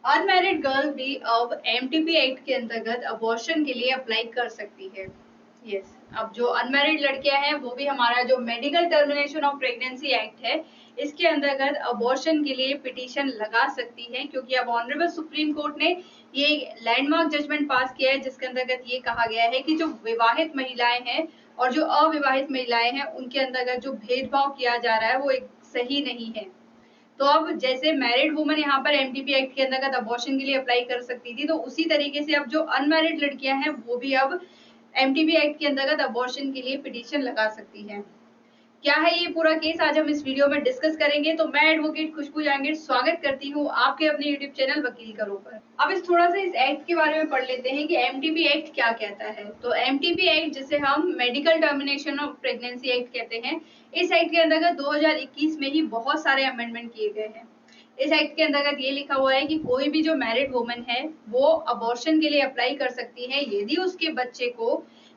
Unmarried girl भी अब MTP act के अंतर्गत अबॉर्शन के लिए अप्लाई कर सकती है। यस, अब जो अनमैरिड लड़कियां हैं वो भी हमारा जो medical termination of pregnancy act है इसके अंतर्गत अबॉर्शन के लिए पिटीशन लगा सकती है, क्योंकि अब ऑनरेबल सुप्रीम कोर्ट ने ये लैंडमार्क जजमेंट पास किया है जिसके अंतर्गत ये कहा गया है कि जो विवाहित महिलाएं हैं और जो अविवाहित महिलाएं हैं उनके अंतर्गत जो भेदभाव किया जा रहा है वो एक सही नहीं है। तो अब जैसे मैरिड वुमन यहाँ पर एमटीपी एक्ट के अंतर्गत अबॉर्शन के लिए अप्लाई कर सकती थी, तो उसी तरीके से अब जो अनमैरिड लड़कियां हैं वो भी अब एमटीपी एक्ट के अंतर्गत अबॉर्शन के लिए पिटीशन लगा सकती हैं। क्या है ये पूरा केस आज हम इस वीडियो में डिस्कस करेंगे। तो मैं एडवोकेट खुशबू जहांगीर स्वागत करती हूँ आपके अपने यूट्यूब चैनल वकील करो पर। अब इस थोड़ा सा इस एक्ट के बारे में पढ़ लेते हैं कि एमटीपी एक्ट क्या कहता है। तो एमटीपी एक्ट जिसे हम medical termination of pregnancy act कहते हैं, इस एक्ट के अंतर्गत 2021 में ही बहुत सारे अमेंडमेंट किए गए हैं। इस एक्ट के अंतर्गत ये लिखा हुआ है कि कोई भी जो मैरिड वुमन है वो अबॉर्शन के लिए अप्लाई कर सकती है यदि उसके बच्चे को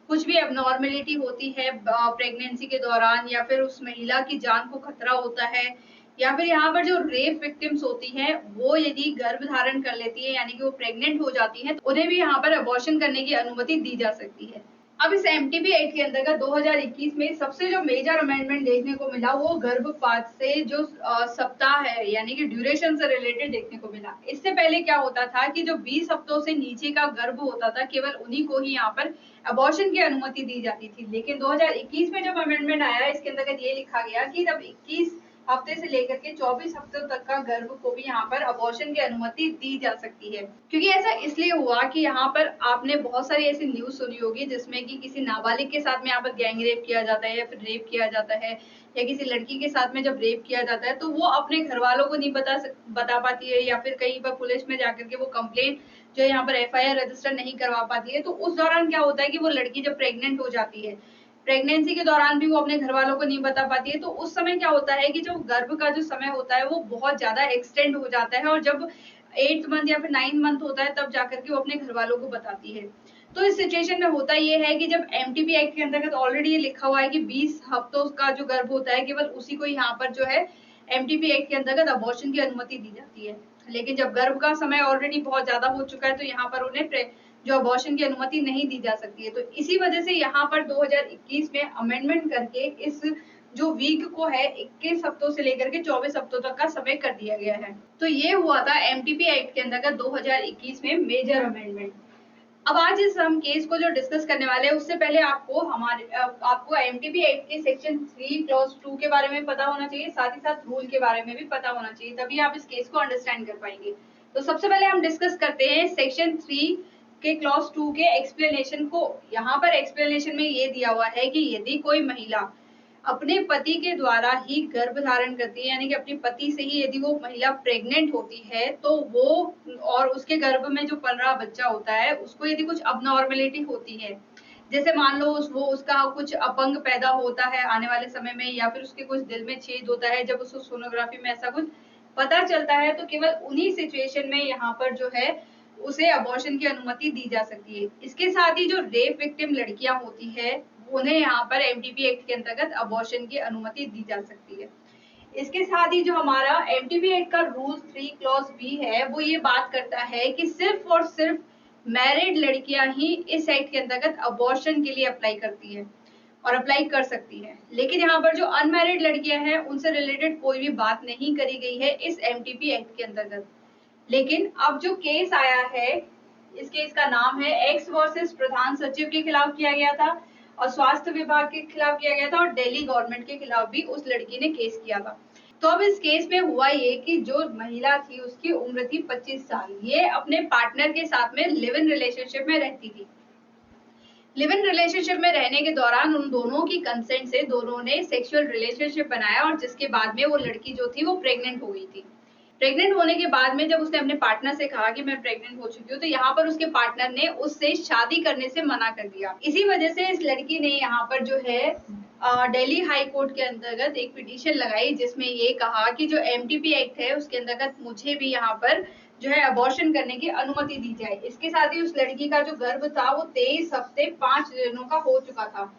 कुछ भी एबनॉर्मेलिटी होती है प्रेगनेंसी के दौरान, या फिर उस महिला की जान को खतरा होता है, या फिर यहाँ पर जो रेप विक्टिम्स होती हैं वो यदि गर्भ धारण कर लेती है यानी कि वो प्रेग्नेंट हो जाती है तो उन्हें भी यहाँ पर अबॉर्शन करने की अनुमति दी जा सकती है। अब इस एमटीपी एक्ट के अंतर्गत 2021 में सबसे जो मेजर अमेंडमेंट देखने को मिला वो गर्भपात से जो सप्ताह है यानी कि ड्यूरेशन से रिलेटेड देखने को मिला। इससे पहले क्या होता था कि जो 20 हफ्तों से नीचे का गर्भ होता था केवल उन्हीं को ही यहाँ पर अबॉर्शन की अनुमति दी जाती थी। लेकिन 2021 में जब अमेंडमेंट आया इसके अंतर्गत ये लिखा गया कि जब 21 हफ्ते से लेकर के 24 हफ्तों तक का गर्भ को भी यहाँ पर अबॉर्शन की अनुमति दी जा सकती है। क्योंकि ऐसा इसलिए हुआ कि यहाँ पर आपने बहुत सारी ऐसी न्यूज सुनी होगी जिसमें कि किसी नाबालिग के साथ में यहाँ पर गैंग रेप किया जाता है या फिर रेप किया जाता है, या किसी लड़की के साथ में जब रेप किया जाता है तो वो अपने घर वालों को नहीं बता पाती है, या फिर कहीं पर पुलिस में जाकर के वो कंप्लेंट जो यहाँ पर एफआईआर रजिस्टर नहीं करवा पाती है। तो उस दौरान क्या होता है कि वो लड़की जब प्रेग्नेंट हो जाती है, प्रेगनेंसी के दौरान भी वो अपने घर वालों को नहीं बता पाती है, तो उस समय क्या होता है कि जो गर्भ का जो समय होता है वो बहुत ज्यादा एक्सटेंड हो जाता है, और जब 8th मंथ या फिर 9th मंथ होता है तब जाकर के वो अपने घर वालों को बताती है। तो इस सिचुएशन में होता ये है कि जब एमटीपी एक्ट के अंतर्गत ऑलरेडी ये लिखा हुआ है कि 20 हफ्तों का जो गर्भ होता है केवल उसी को यहाँ पर जो है एमटीपी एक्ट के अंतर्गत अबॉर्शन की अनुमति दी जाती है। लेकिन जब गर्भ का समय ऑलरेडी बहुत ज्यादा हो चुका है तो यहाँ पर उन्हें जो अबॉर्शन की अनुमति नहीं दी जा सकती है। तो इसी वजह से यहाँ पर 2021 में अमेंडमेंट करके इस जो वीक को है 21 हफ्तों से लेकर के 24 हफ्तों तक का समय कर दिया गया है। तो ये हुआ था एमटीपी एक्ट के अंतर्गत 2021 में मेजर अमेंडमेंट। अब आज इस हम केस को जो डिस्कस करने वाले हैं उससे पहले आपको एमटीपी एक्ट के सेक्शन 3 क्लॉज 2 के बारे में पता होना चाहिए, साथ ही साथ रूल के बारे में भी पता होना चाहिए, तभी आप इस केस को अंडरस्टैंड कर पाएंगे। तो सबसे पहले हम डिस्कस करते हैं सेक्शन 3 के क्लॉज 2 के एक्सप्लेनेशन को। यहाँ पर एक्सप्लेनेशन में ये दिया हुआ है कि यदि कोई महिला अपने पति के द्वारा ही गर्भ धारण करती है यानी कि अपने पति से ही यदि वो महिला प्रेग्नेंट होती है तो वो और उसके गर्भ में जो पल रहा बच्चा होता है उसको यदि कुछ अबनॉर्मेलिटी होती है, जैसे मान लो वो उसका कुछ अपंग पैदा होता है आने वाले समय में, या फिर उसके कुछ दिल में छेद होता है, जब उसको सोनोग्राफी में ऐसा कुछ पता चलता है तो केवल उन्हीं सिचुएशन में यहाँ पर जो है उसे अबॉर्शन की अनुमति दी जा सकती है। इसके साथ ही जो रेप विक्टिम लड़कियां होती है उन्हें यहाँ पर एमटीपी एक्ट के अंतर्गत अबॉर्शन की अनुमति दी जा सकती है। इसके साथ ही जो हमारा एमटीपी एक्ट का रूल 3 क्लॉज बी है वो ये बात करता है कि सिर्फ और सिर्फ मैरिड लड़कियां ही इस एक्ट के अंतर्गत अबॉर्शन के लिए अप्लाई करती है और अप्लाई कर सकती है। लेकिन यहाँ पर जो अनमैरिड लड़कियां हैं उनसे रिलेटेड कोई भी बात नहीं करी गई है इस एमटीपी एक्ट के अंतर्गत। लेकिन अब जो केस आया है इस केस का नाम है एक्स वर्सेस प्रधान सचिव के खिलाफ किया गया था, और स्वास्थ्य विभाग के खिलाफ किया गया था, और दिल्ली गवर्नमेंट के खिलाफ भी उस लड़की ने केस किया था। तो अब इस केस में हुआ ये कि जो महिला थी उसकी उम्र थी 25 साल। ये अपने पार्टनर के साथ में लिव इन रिलेशनशिप में रहती थी। लिव इन रिलेशनशिप में रहने के दौरान उन दोनों की कंसेंट से दोनों ने सेक्सुअल रिलेशनशिप बनाया, और जिसके बाद में वो लड़की जो थी वो प्रेग्नेंट हो गई थी। प्रेग्नेंट होने के बाद में जब उसने अपने पार्टनर से कहा कि मैं प्रेग्नेंट हो चुकी हूँ तो यहाँ पर उसके पार्टनर ने उससे शादी करने से मना कर दिया। इसी वजह से इस लड़की ने यहाँ पर जो है दिल्ली हाई कोर्ट के अंतर्गत एक पिटीशन लगाई जिसमें ये कहा कि जो एमटीपी एक्ट है उसके अंतर्गत मुझे भी यहाँ पर जो है अबॉर्शन करने की अनुमति दी जाए। इसके साथ ही उस लड़की का जो गर्भ था वो 23 हफ्ते 5 दिनों का हो चुका था।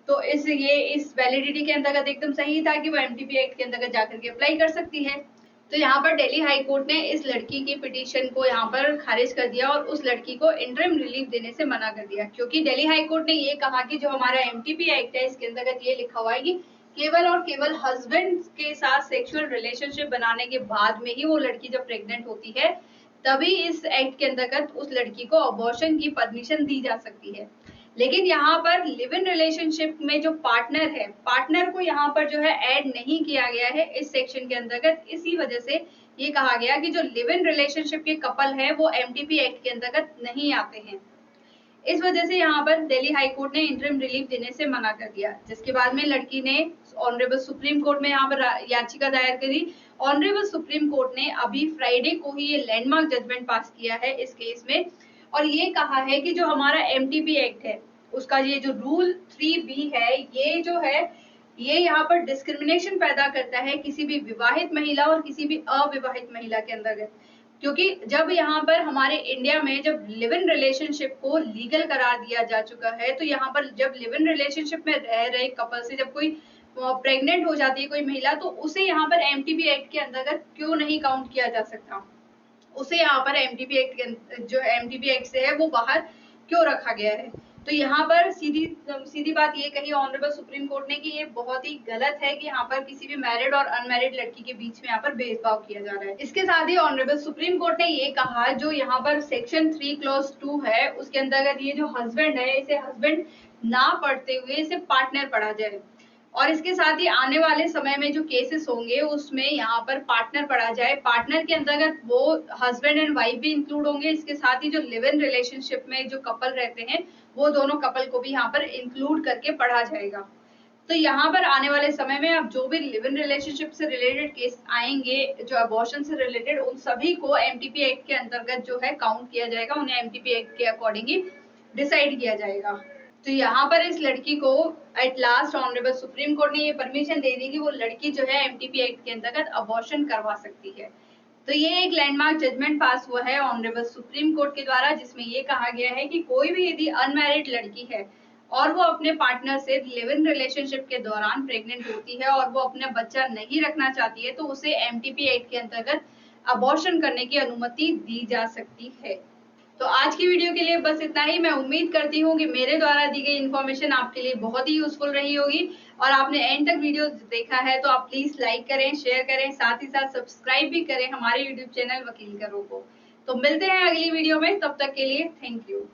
तो इस वैलिडिटी के अंतर्गत एकदम सही था कि वो एमटीपी एक्ट के अंतर्गत जाकर के अप्लाई कर सकती है। तो यहाँ पर दिल्ली हाई कोर्ट ने इस लड़की की पिटीशन को यहाँ पर खारिज कर दिया और उस लड़की को इंटरिम रिलीफ देने से मना कर दिया, क्योंकि दिल्ली हाई कोर्ट ने ये कहा कि जो हमारा एमटीपी एक्ट है इसके अंतर्गत ये लिखा हुआ है कि केवल और केवल हस्बैंड के साथ सेक्सुअल रिलेशनशिप बनाने के बाद में ही वो लड़की जब प्रेग्नेंट होती है तभी इस एक्ट के अंतर्गत उस लड़की को अबॉर्शन की परमिशन दी जा सकती है। लेकिन यहाँ पर लिव इन रिलेशनशिप में जो पार्टनर है, पार्टनर को यहाँ पर जो है ऐड नहीं किया गया है इस सेक्शन के अंतर्गत। इसी वजह से ये कहा गया कि जो लिव इन रिलेशनशिप के कपल है वो एमटीपी एक्ट के अंतर्गत नहीं आते हैं। इस वजह से यहाँ पर दिल्ली हाई कोर्ट ने इंटरिम रिलीफ देने से मना कर दिया, जिसके बाद में लड़की ने ऑनरेबल सुप्रीम कोर्ट में यहाँ पर याचिका दायर करी। ऑनरेबल सुप्रीम कोर्ट ने अभी फ्राइडे को ही ये लैंडमार्क जजमेंट पास किया है इस केस में, और ये कहा है कि जो हमारा एमटीपी एक्ट है उसका ये जो रूल 3B है, ये जो है ये यहाँ पर डिस्क्रिमिनेशन पैदा करता है किसी भी विवाहित महिला और किसी भी अविवाहित महिला के अंतर्गत। क्योंकि जब यहाँ पर हमारे इंडिया में जब लिव इन रिलेशनशिप को लीगल करार दिया जा चुका है, तो यहाँ पर जब लिव इन रिलेशनशिप में रह रहे कपल से जब कोई प्रेग्नेंट हो जाती है कोई महिला, तो उसे यहाँ पर एमटीपी एक्ट के अंतर्गत क्यों नहीं काउंट किया जा सकता, उसे यहाँ पर एमटीपी एक्ट जो एमटीपी एक्ट से है वो बाहर क्यों रखा गया है। तो यहाँ पर सीधी सीधी बात ये कही ऑनरेबल सुप्रीम कोर्ट ने कि ये बहुत ही गलत है कि यहाँ पर किसी भी मैरिड और अनमैरिड लड़की के बीच में यहाँ पर भेदभाव किया जा रहा है। इसके साथ ही ऑनरेबल सुप्रीम कोर्ट ने ये कहा जो यहाँ पर सेक्शन 3 क्लॉज 2 है उसके अंतर्गत ये जो हस्बैंड है इसे हस्बैंड ना पढ़ते हुए इसे पार्टनर पढ़ा जाए, और इसके साथ ही आने वाले समय में जो केसेस होंगे उसमें यहाँ पर पार्टनर पढ़ा जाए। पार्टनर के अंतर्गत वो हस्बैंड एंड वाइफ भी इंक्लूड होंगे, इसके साथ ही जो लिव इन रिलेशनशिप में जो कपल रहते हैं वो दोनों कपल को भी यहाँ पर इंक्लूड करके पढ़ा जाएगा। तो यहाँ पर आने वाले समय में अब जो भी लिव इन रिलेशनशिप से रिलेटेड केस आएंगे जो अबॉर्शन से रिलेटेड, उन सभी को एमटीपी एक्ट के अंतर्गत जो है काउंट किया जाएगा, उन्हें एमटीपी एक्ट के अकॉर्डिंग ही डिसाइड किया जाएगा। तो यहाँ पर इस लड़की को at last honourable supreme court ने ये परमिशन दे दी कि वो लड़की जो है एमटीपी एक्ट के अंतर्गत अबॉर्शन करवा सकती है। तो ये एक लैंडमार्क जजमेंट पास हुआ है ऑनरेबल सुप्रीम कोर्ट के द्वारा, जिसमें ये कहा गया है कि कोई भी यदि अनमैरिड लड़की है और वो अपने पार्टनर से लिव इन रिलेशनशिप के दौरान प्रेग्नेंट होती है और वो अपना बच्चा नहीं रखना चाहती है तो उसे एमटीपी एक्ट के अंतर्गत अबॉर्शन करने की अनुमति दी जा सकती है। तो आज की वीडियो के लिए बस इतना ही। मैं उम्मीद करती हूँ कि मेरे द्वारा दी गई इन्फॉर्मेशन आपके लिए बहुत ही यूजफुल रही होगी, और आपने एंड तक वीडियो देखा है तो आप प्लीज लाइक करें, शेयर करें, साथ ही साथ सब्सक्राइब भी करें हमारे यूट्यूब चैनल वकील करो को। तो मिलते हैं अगली वीडियो में, तब तक के लिए थैंक यू।